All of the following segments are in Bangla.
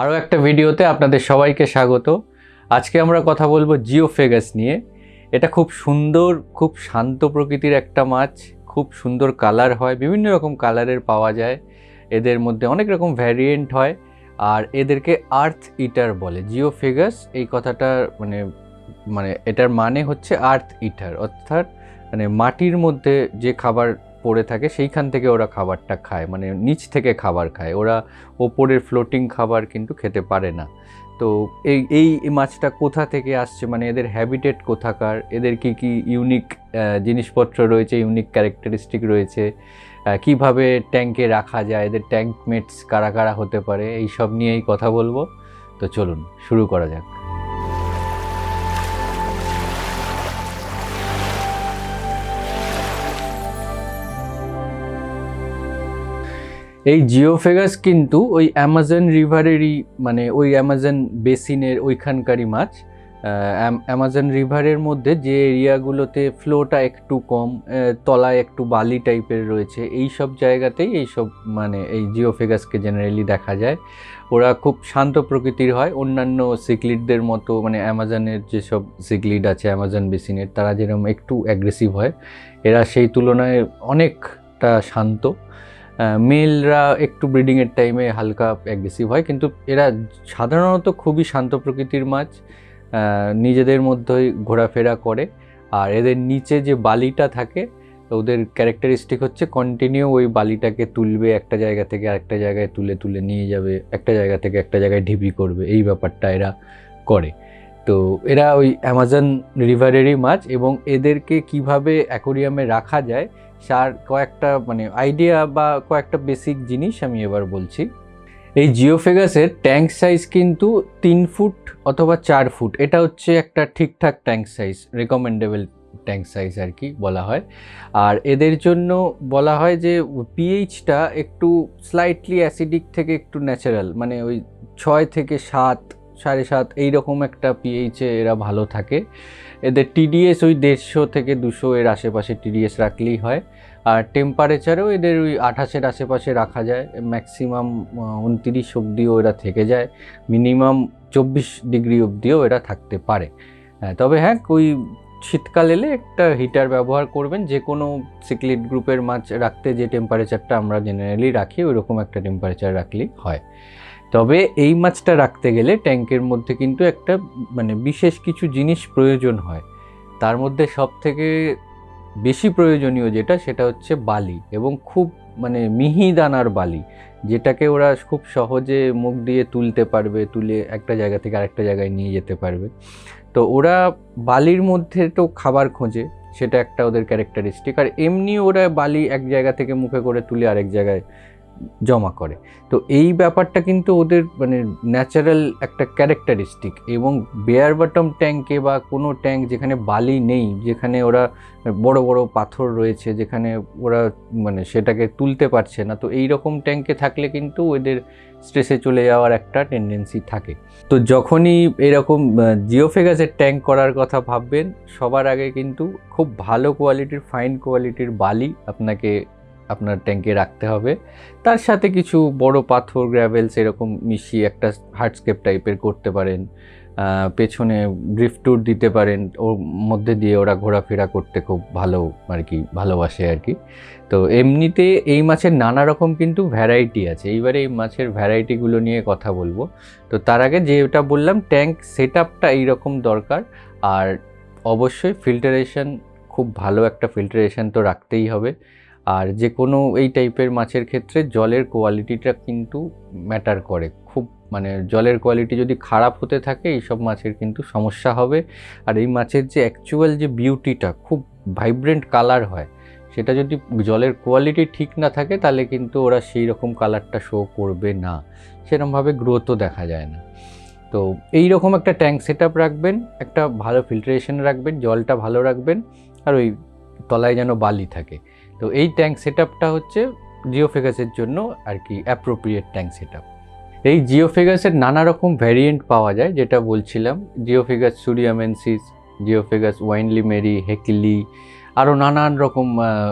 আরও একটা ভিডিওতে আপনাদের সবাইকে স্বাগত। আজকে আমরা কথা বলবো জিওফেগাস নিয়ে। এটা খুব সুন্দর, খুব শান্ত প্রকৃতির একটা মাছ। খুব সুন্দর কালার হয়, বিভিন্ন রকম কালারের পাওয়া যায়। এদের মধ্যে অনেক রকম ভ্যারিয়েন্ট হয়, আর এদেরকে আর্থ ইটার বলে। জিওফেগাস এই কথাটা মানে মানে এটার মানে হচ্ছে আর্থ ইটার, অর্থাৎ মানে মাটির মধ্যে যে খাবার পড়ে থাকে সেইখান থেকে ওরা খাবারটা খায়, মানে নিচ থেকে খাবার খায়। ওরা ওপরের ফ্লোটিং খাবার কিন্তু খেতে পারে না। তো এই এই মাছটা কোথা থেকে আসছে, মানে এদের হ্যাবিটেট কোথাকার, এদের কি কি ইউনিক জিনিসপত্র রয়েছে, ইউনিক ক্যারেক্টারিস্টিক রয়েছে, কিভাবে ট্যাঙ্কে রাখা যায়, এদের ট্যাঙ্ক মেটস কারা কারা হতে পারে, এই সব নিয়েই কথা বলবো। তো চলুন শুরু করা যাক। এই জিওফেগাস কিন্তু ওই অ্যামাজন রিভারেরই, মানে ওই অ্যামাজন বেসিনের ওইখানকারই মাছ। অ্যামাজন রিভারের মধ্যে যে এরিয়াগুলোতে ফ্লোটা একটু কম, তলায় একটু বালি টাইপের রয়েছে, এই সব জায়গাতেই এইসব মানে এই জিওফেগাসকে জেনারেলি দেখা যায়। ওরা খুব শান্ত প্রকৃতির হয়, অন্যান্য সিক্লিডদের মতো, মানে অ্যামাজনের যেসব সিক্লিড আছে অ্যামাজন বেসিনের, তারা যেরকম একটু অ্যাগ্রেসিভ হয়, এরা সেই তুলনায় অনেকটা শান্ত। মেলরা একটু ব্রিডিংয়ের টাইমে হালকা অ্যাগ্রেসিভ হয়, কিন্তু এরা সাধারণত খুবই শান্ত প্রকৃতির মাছ, নিজেদের মধ্যেই ঘোরাফেরা করে। আর এদের নিচে যে বালিটা থাকে, ওদের ক্যারেক্টারিস্টিক হচ্ছে কন্টিনিউ ওই বালিটাকে তুলবে, একটা জায়গা থেকে আরেকটা জায়গায় তুলে তুলে নিয়ে যাবে, একটা জায়গা থেকে একটা জায়গায় ঢিপি করবে, এই ব্যাপারটা এরা করে। তো এরা ওই অ্যামাজন রিভারেরই মাছ, এবং এদেরকে কিভাবে অ্যাকোরিয়ামে রাখা যায় তার কয়েকটা মানে আইডিয়া বা কয়েকটা বেসিক জিনিস আমি এবার বলছি। এই জিওফেগাসের ট্যাঙ্ক সাইজ কিন্তু 3 ফুট অথবা 4 ফুট, এটা হচ্ছে একটা ঠিকঠাক tank size, recommendable tank size আর কি বলা হয়। আর এদের জন্য বলা হয় যে পিএইচটা একটু স্লাইটলি অ্যাসিডিক থেকে একটু ন্যাচারাল, মানে ওই 6 থেকে 7, 7.5 এইরকম একটা পিএইচে এরা ভালো থাকে। এদের টিডিএস ওই 150 থেকে 200 এর আশেপাশে টিডিএস রাখলেই হয়। আর টেম্পারেচারও এদের ওই 28-এর আশেপাশে রাখা যায়, ম্যাক্সিমাম 29 অবধিও এরা থেকে যায়, মিনিমাম 24 ডিগ্রি অবধিও এরা থাকতে পারে। তবে হ্যাঁ, ওই শীতকাল এলে একটা হিটার ব্যবহার করবেন, যে কোনো সিক্লিড গ্রুপের মাছ রাখতে যে টেম্পারেচারটা আমরা জেনারেলি রাখি ওইরকম একটা টেম্পারেচার রাখলেই হয়। তবে এই মাছটা রাখতে গেলে ট্যাঙ্কের মধ্যে কিন্তু একটা মানে বিশেষ কিছু জিনিস প্রয়োজন হয়। তার মধ্যে সব থেকে বেশি প্রয়োজনীয় যেটা, সেটা হচ্ছে বালি, এবং খুব মানে মিহি দানার বালি, যেটাকে ওরা খুব সহজে মুখ দিয়ে তুলতে পারবে, তুলে একটা জায়গা থেকে আরেকটা জায়গায় নিয়ে যেতে পারবে। তো ওরা বালির মধ্যে তো খাবার খোঁজে, সেটা একটা ওদের ক্যারেক্টারিস্টিক। আর এমনি ওরা বালি এক জায়গা থেকে মুখে করে তুলে আরেক জায়গায় জমা করে। তো এই ব্যাপারটা কিন্তু ওদের মানে ন্যাচারাল একটা ক্যারেক্টারিস্টিক। এবং বেয়ার বটম ট্যাঙ্কে বা কোনো ট্যাঙ্ক যেখানে বালি নেই, যেখানে ওরা বড় বড় পাথর রয়েছে, যেখানে ওরা মানে সেটাকে তুলতে পারছে না, তো এই রকম ট্যাঙ্কে থাকলে কিন্তু ওদের স্ট্রেসে চলে যাওয়ার একটা টেন্ডেন্সি থাকে। তো যখনই এরকম জিওফেগাসের ট্যাঙ্ক করার কথা ভাববেন, সবার আগে কিন্তু খুব ভালো কোয়ালিটির, ফাইন কোয়ালিটির বালি আপনাকে আপনার ট্যাঙ্কে রাখতে হবে। তার সাথে কিছু বড় পাথর, গ্র্যাভেলস এরকম মিশিয়ে একটা হার্ডস্কেপ টাইপের করতে পারেন। পেছনে ড্রিফটুর দিতে পারেন, ওর মধ্যে দিয়ে ওরা ঘোরাফেরা করতে খুব ভালো আর কি, ভালোবাসে আর কি। তো এমনিতে এই মাছের নানা রকম কিন্তু ভ্যারাইটি আছে। এইবারে এই মাছের ভ্যারাইটিগুলো নিয়ে কথা বলবো। তো তার আগে যেটা বললাম, ট্যাঙ্ক সেট আপটা এইরকম দরকার। আর অবশ্যই ফিল্টারেশন, খুব ভালো একটা ফিল্টারেশন তো রাখতেই হবে। আর যে কোনো এই টাইপের মাছের ক্ষেত্রে জলের কোয়ালিটিটা কিন্তু ম্যাটার করে খুব, মানে জলের কোয়ালিটি যদি খারাপ হতে থাকে এইসব মাছের কিন্তু সমস্যা হবে। আর এই মাছের যে অ্যাকচুয়াল যে বিউটিটা, খুব ভাইব্রেন্ট কালার হয়, সেটা যদি জলের কোয়ালিটি ঠিক না থাকে তাহলে কিন্তু ওরা সেই রকম কালারটা শো করবে না, সেরকমভাবে গ্রোথও দেখা যায় না। তো এই রকম একটা ট্যাঙ্ক সেট আপ রাখবেন, একটা ভালো ফিল্টারেশন রাখবেন, জলটা ভালো রাখবেন, আর ওই তলায় যেন বালি থাকে। তো এই ট্যাঙ্ক সেট আপটা হচ্ছে জিওফেগাসের জন্য আর কি অ্যাপ্রোপ্রিয়েট ট্যাঙ্ক সেট আপ। এই জিওফেগাসের নানা রকম ভ্যারিয়েন্ট পাওয়া যায়, যেটা বলছিলাম, জিওফেগাস সুরিয়ামেন্সিস, জিওফেগাস ওয়াইনলি মেরি, হেকিলি, আরও নানান রকম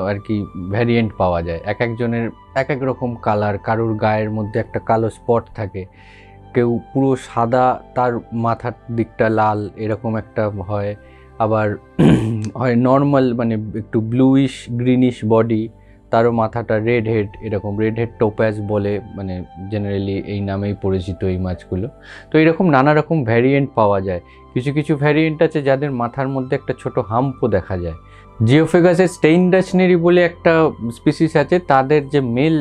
আর কি ভ্যারিয়েন্ট পাওয়া যায়। এক একজনের এক এক রকম কালার, কারুর গায়ের মধ্যে একটা কালো স্পট থাকে, কেউ পুরো সাদা, তার মাথার দিকটা লাল, এরকম একটা হয়। আবার হয় নর্মাল, মানে একটু ব্লুইশ গ্রিনিশ বডি, তারও মাথাটা রেড হেড, এরকম রেড হেড টোপ্যাজ বলে, মানে জেনারেলি এই নামেই পরিচিত এই মাছগুলো। তো এরকম নানা রকম ভ্যারিয়েন্ট পাওয়া যায়। কিছু কিছু ভ্যারিয়েন্ট আছে যাদের মাথার মধ্যে একটা ছোট হাম্পও দেখা যায়। জিওফেগাসের স্টেইন ডাচনেরি বলে একটা স্পিসিস আছে, তাদের যে মেল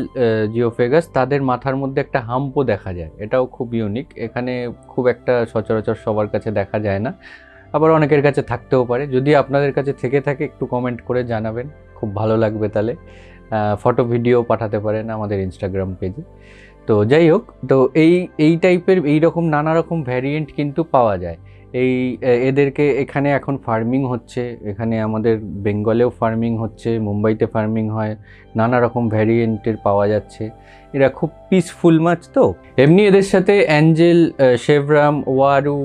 জিওফেগাস, তাদের মাথার মধ্যে একটা হাম্পও দেখা যায়। এটাও খুব ইউনিক, এখানে খুব একটা সচরাচর সবার কাছে দেখা যায় না, আবার অনেকের কাছে থাকতেও পারে। যদি আপনাদের কাছে থেকে থাকে একটু কমেন্ট করে জানাবেন, খুব ভালো লাগবে। তাহলে ফটো ভিডিও পাঠাতে পারেন আমাদের ইনস্টাগ্রাম পেজে। তো যাই হোক, তো এই টাইপের এইরকম নানা রকম ভ্যারিয়েন্ট কিন্তু পাওয়া যায়। এদেরকে এখানে এখন ফার্মিং হচ্ছে, এখানে আমাদের বেঙ্গলেও ফার্মিং হচ্ছে, মুম্বাইতে ফার্মিং হয়, নানা রকম ভ্যারিয়েন্টের পাওয়া যাচ্ছে। এরা খুব পিসফুল মাছ। তো এমনি এদের সাথে অ্যাঞ্জেল, শেভরাম, ওয়ারু,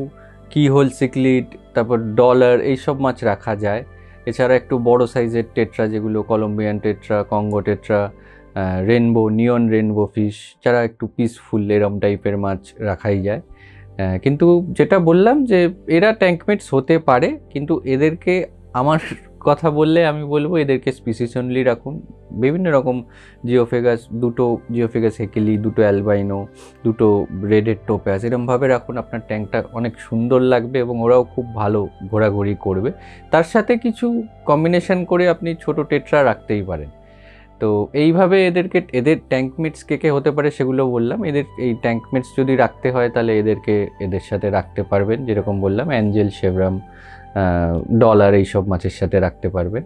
কিহোল সিকলিড, তারপর ডলার, এইসব মাছ রাখা যায়। এছাড়া একটু বড় সাইজের টেট্রা, যেগুলো Colombian tetra, Congo tetra, rainbow, neon rainbow fish, যারা একটু পিসফুল এরম টাইপের মাছ রাখাই যায়। কিন্তু যেটা বললাম যে এরা ট্যাঙ্কমেটস হতে পারে, কিন্তু এদেরকে, আমার কথা বললে আমি বলবো এদেরকে স্পিসিস অনলি রাখুন। বিভিন্ন রকম জিওফেগাস, দুটো জিওফেগাস হেকেলি, দুটো অ্যালবাইনো, দুটো রেডেড টোপ্যাস, এরমভাবে রাখুন, আপনার ট্যাঙ্কটা অনেক সুন্দর লাগবে এবং ওরাও খুব ভালো ঘোরাঘুরি করবে। তার সাথে কিছু কম্বিনেশন করে আপনি ছোট টেট্রা রাখতেই পারেন। তো এইভাবে এদের ট্যাঙ্কমেটস কে হতে পারে সেগুলো বললাম। এদের এই ট্যাঙ্কমেটস যদি রাখতে হয় তাহলে এদের সাথে রাখতে পারবেন, যেরকম বললাম অ্যাঞ্জেল, শেভরাম, ডলার, এইসব মাছের সাথে রাখতে পারবেন।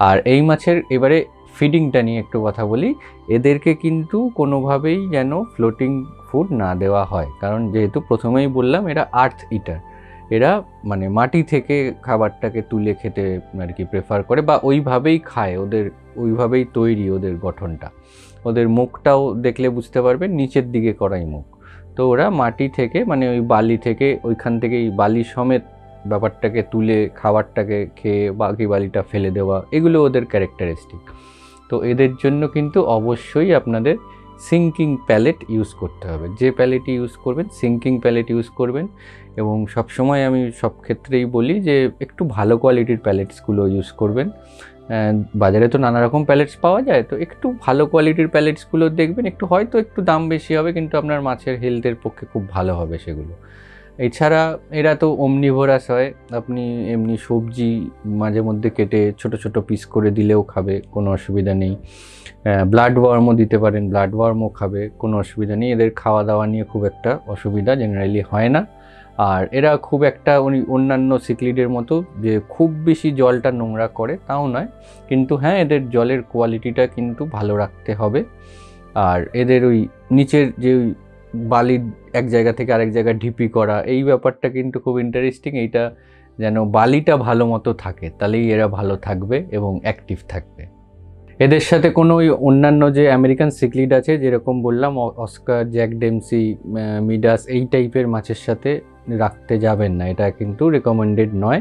আর এই মাছের এবারে ফিডিংটা নিয়ে একটু কথা বলি। এদেরকে কিন্তু কোনোভাবেই যেন ফ্লোটিং ফুড না দেওয়া হয়, কারণ যেহেতু প্রথমেই বললাম এরা আর্থ ইটার, এরা মানে মাটি থেকে খাবারটাকে তুলে খেতে আর কি প্রেফার করে, বা ওইভাবেই খায়, ওদের ওইভাবেই তৈরি ওদের গঠনটা। ওদের মুখটাও দেখলে বুঝতে পারবেন নিচের দিকে করাই মুখ। তো ওরা মাটি থেকে, মানে ওই বালি থেকে, ওইখান থেকে এই বালি সমেত ব্যাপারটাকে তুলে খাবারটাকে খেয়ে বাকি বালিটা ফেলে দেওয়া, এগুলো ওদের ক্যারেক্টারিস্টিক। তো এদের জন্য কিন্তু অবশ্যই আপনাদের সিঙ্কিং প্যালেট ইউজ করতে হবে। যে প্যালেটই ইউজ করবেন, সিঙ্কিং প্যালেট ইউজ করবেন। এবং সবসময় আমি সব ক্ষেত্রেই বলি যে একটু ভালো কোয়ালিটির প্যালেটসগুলো ইউজ করবেন। বাজারে তো নানা রকম প্যালেটস পাওয়া যায়, তো একটু ভালো কোয়ালিটির প্যালেটসগুলো দেখবেন। একটু হয়তো একটু দাম বেশি হবে, কিন্তু আপনার মাছের হেলথের পক্ষে খুব ভালো হবে সেগুলো। এছাড়া এরা তো ওমনিভোরাস হয়, আপনি এমনি সবজি মাঝে মধ্যে কেটে ছোট ছোট পিস করে দিলেও খাবে, কোনো অসুবিধা নেই। ব্লাড ওয়ার্মও দিতে পারেন, ব্লাড ওয়ার্মও খাবে, কোনো অসুবিধা নেই। এদের খাওয়া দাওয়া নিয়ে খুব একটা অসুবিধা জেনারেলি হয় না। আর এরা খুব একটা অন্যান্য সিক্লিডের মতো যে খুব বেশি জলটা নোংরা করে তাও নয়, কিন্তু হ্যাঁ এদের জলের কোয়ালিটিটা কিন্তু ভালো রাখতে হবে। আর এদের ওই নিচের যে ওই বালির এক জায়গা থেকে আরেক জায়গায় ঢিপি করা, এই ব্যাপারটা কিন্তু খুব ইন্টারেস্টিং। এইটা যেন বালিটা ভালো মতো থাকে, তাহলেই এরা ভালো থাকবে এবং অ্যাক্টিভ থাকবে। এদের সাথে কোনো ওই অন্যান্য যে আমেরিকান সিক্লিড আছে, যেরকম বললাম অস্কার, জ্যাক ডেমসি, মিডাস, এই টাইপের মাছের সাথে রাখতে যাবেন না, এটা কিন্তু রেকমেন্ডেড নয়।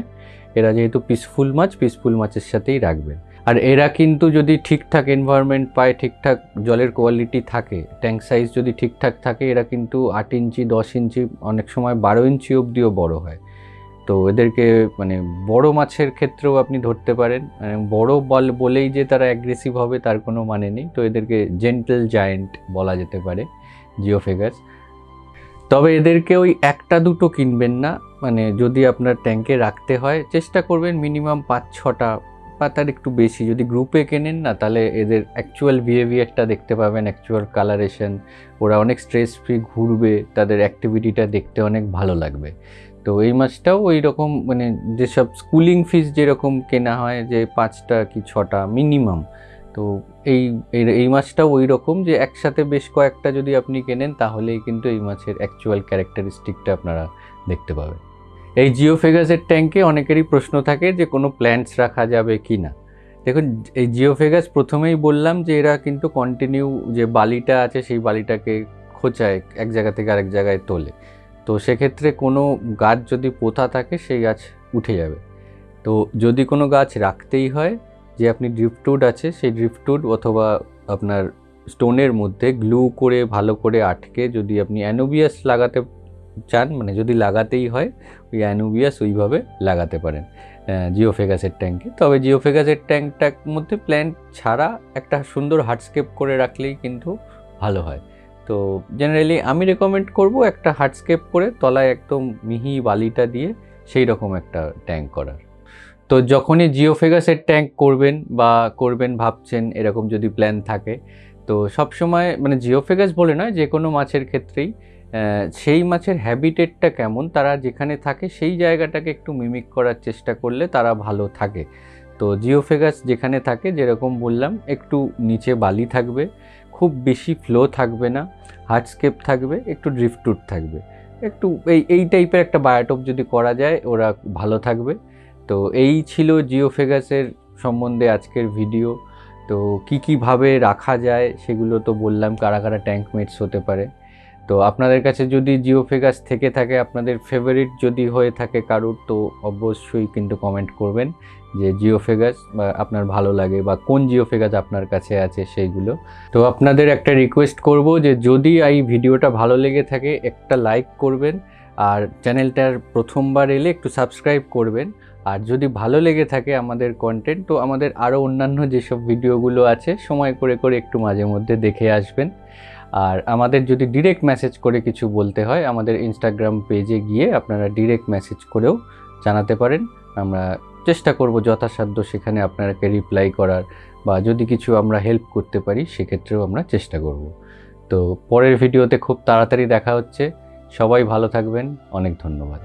এরা যেহেতু পিসফুল মাছ, পিসফুল মাছের সাথেই রাখবেন। আর এরা কিন্তু যদি ঠিকঠাক এনভায়রনমেন্ট পায়, ঠিকঠাক জলের কোয়ালিটি থাকে, ট্যাঙ্ক সাইজ যদি ঠিকঠাক থাকে, এরা কিন্তু 8 ইঞ্চি, 10 ইঞ্চি, অনেক সময় 12 ইঞ্চি অবধিও বড় হয়। তো এদেরকে মানে বড় মাছের ক্ষেত্রেও আপনি ধরতে পারেন। বড় বলেই যে তারা অ্যাগ্রেসিভ হবে তার কোনো মানে নেই। তো এদেরকে জেন্টল জায়েন্ট বলা যেতে পারে জিওফেগাস। তবে এদেরকে ওই একটা দুটো কিনবেন না, মানে যদি আপনার ট্যাঙ্কে রাখতে হয় চেষ্টা করবেন মিনিমাম 5-6টা, বা তার একটু বেশি। যদি গ্রুপে কেনেন না, তাহলে এদের অ্যাকচুয়াল বিহেভিয়ারটা দেখতে পাবেন, অ্যাকচুয়াল কালারেশন, ওরা অনেক স্ট্রেস ফ্রি ঘুরবে, তাদের অ্যাক্টিভিটিটা দেখতে অনেক ভালো লাগবে। তো এই মাছটাও ওই রকম, মানে যেসব স্কুলিং ফিশ যেরকম কেনা হয় যে 5টা কি 6টা মিনিমাম, তো এই মাছটাও ওই রকম, যে একসাথে বেশ কয়েকটা যদি আপনি কেনেন তাহলেই কিন্তু এই মাছের অ্যাকচুয়াল ক্যারেক্টারিস্টিকটা আপনারা দেখতে পাবেন। এই জিওফেগাসের ট্যাঙ্কে অনেকেরই প্রশ্ন থাকে যে কোনো প্ল্যান্টস রাখা যাবে কি না। দেখুন, এই জিওফেগাস প্রথমেই বললাম যে এরা কিন্তু কন্টিনিউ যে বালিটা আছে সেই বালিটাকে খোঁচায়, এক জায়গা থেকে আরেক জায়গায় তোলে। তো সেক্ষেত্রে কোনো গাছ যদি পোঁতা থাকে সেই গাছ উঠে যাবে। তো যদি কোনো গাছ রাখতেই হয়, যে আপনি ড্রিফটউড আছে সেই ড্রিফটউড অথবা আপনার স্টোনের মধ্যে গ্লু করে ভালো করে আটকে যদি আপনি অ্যানোবিয়াস লাগাতে চান, মানে যদি লাগাতেই হয় ওই অ্যানুবিয়াস ওইভাবে লাগাতে পারেন জিওফেগাসের ট্যাঙ্কে। তবে জিওফেগাসের ট্যাঙ্কটার মধ্যে প্ল্যান্ট ছাড়া একটা সুন্দর হার্ডস্কেপ করে রাখলেই কিন্তু ভালো হয়। তো জেনারেলি আমি রেকমেন্ড করব একটা হার্ডস্কেপ করে তলায় একদম মিহি বালিটা দিয়ে সেই রকম একটা ট্যাঙ্ক করার। তো যখনই জিওফেগাসের ট্যাঙ্ক করবেন বা করবেন ভাবছেন, এরকম যদি প্ল্যান থাকে, তো সবসময় মানে জিওফেগাস বলে নয়, যে কোনো মাছের ক্ষেত্রেই সেই মাছের হ্যাবিটেটটা কেমন, তারা যেখানে থাকে সেই জায়গাটাকে একটু মিমিক করার চেষ্টা করলে তারা ভালো থাকে। তো জিওফেগাস যেখানে থাকে, যেরকম বললাম, একটু নিচে বালি থাকবে, খুব বেশি ফ্লো থাকবে না, হার্ডস্কেপ থাকবে, একটু ড্রিফটুট থাকবে, একটু এই টাইপের একটা বায়োটপ যদি করা যায় ওরা ভালো থাকবে। তো এই ছিল জিওফেগাসের সম্বন্ধে আজকের ভিডিও। তো কীভাবে রাখা যায় সেগুলো তো বললাম, কারা কারা ট্যাঙ্ক মেটস হতে পারে। তো আপনাদের কাছে যদি জিওফেগাস থেকে থাকে, আপনাদের ফেভারিট যদি হয়ে থাকে কারুর, তো অবশ্যই কিন্তু কমেন্ট করবেন যে জিওফেগাস বা আপনার ভালো লাগে বা কোন জিওফেগাস আপনার কাছে আছে সেইগুলো। তো আপনাদের একটা রিকোয়েস্ট করব যে যদি এই ভিডিওটা ভালো লেগে থাকে একটা লাইক করবেন, আর চ্যানেলটার প্রথমবার এলে একটু সাবস্ক্রাইব করবেন। আর যদি ভালো লেগে থাকে আমাদের কন্টেন্ট, তো আমাদের আরও অন্যান্য যেসব ভিডিওগুলো আছে সময় করে করে একটু মাঝে মধ্যে দেখে আসবেন। আর আমাদের যদি ডিরেক্ট মেসেজ করে কিছু বলতে হয়, আমাদের ইনস্টাগ্রাম পেজে গিয়ে আপনারা ডিরেক্ট মেসেজ করেও জানাতে পারেন। আমরা চেষ্টা করব যথাসাধ্য সেখানে আপনাকে রিপ্লাই করার, বা যদি কিছু আমরা হেল্প করতে পারি সেক্ষেত্রেও আমরা চেষ্টা করব। তো পরের ভিডিওতে খুব তাড়াতাড়ি দেখা হচ্ছে। সবাই ভালো থাকবেন, অনেক ধন্যবাদ।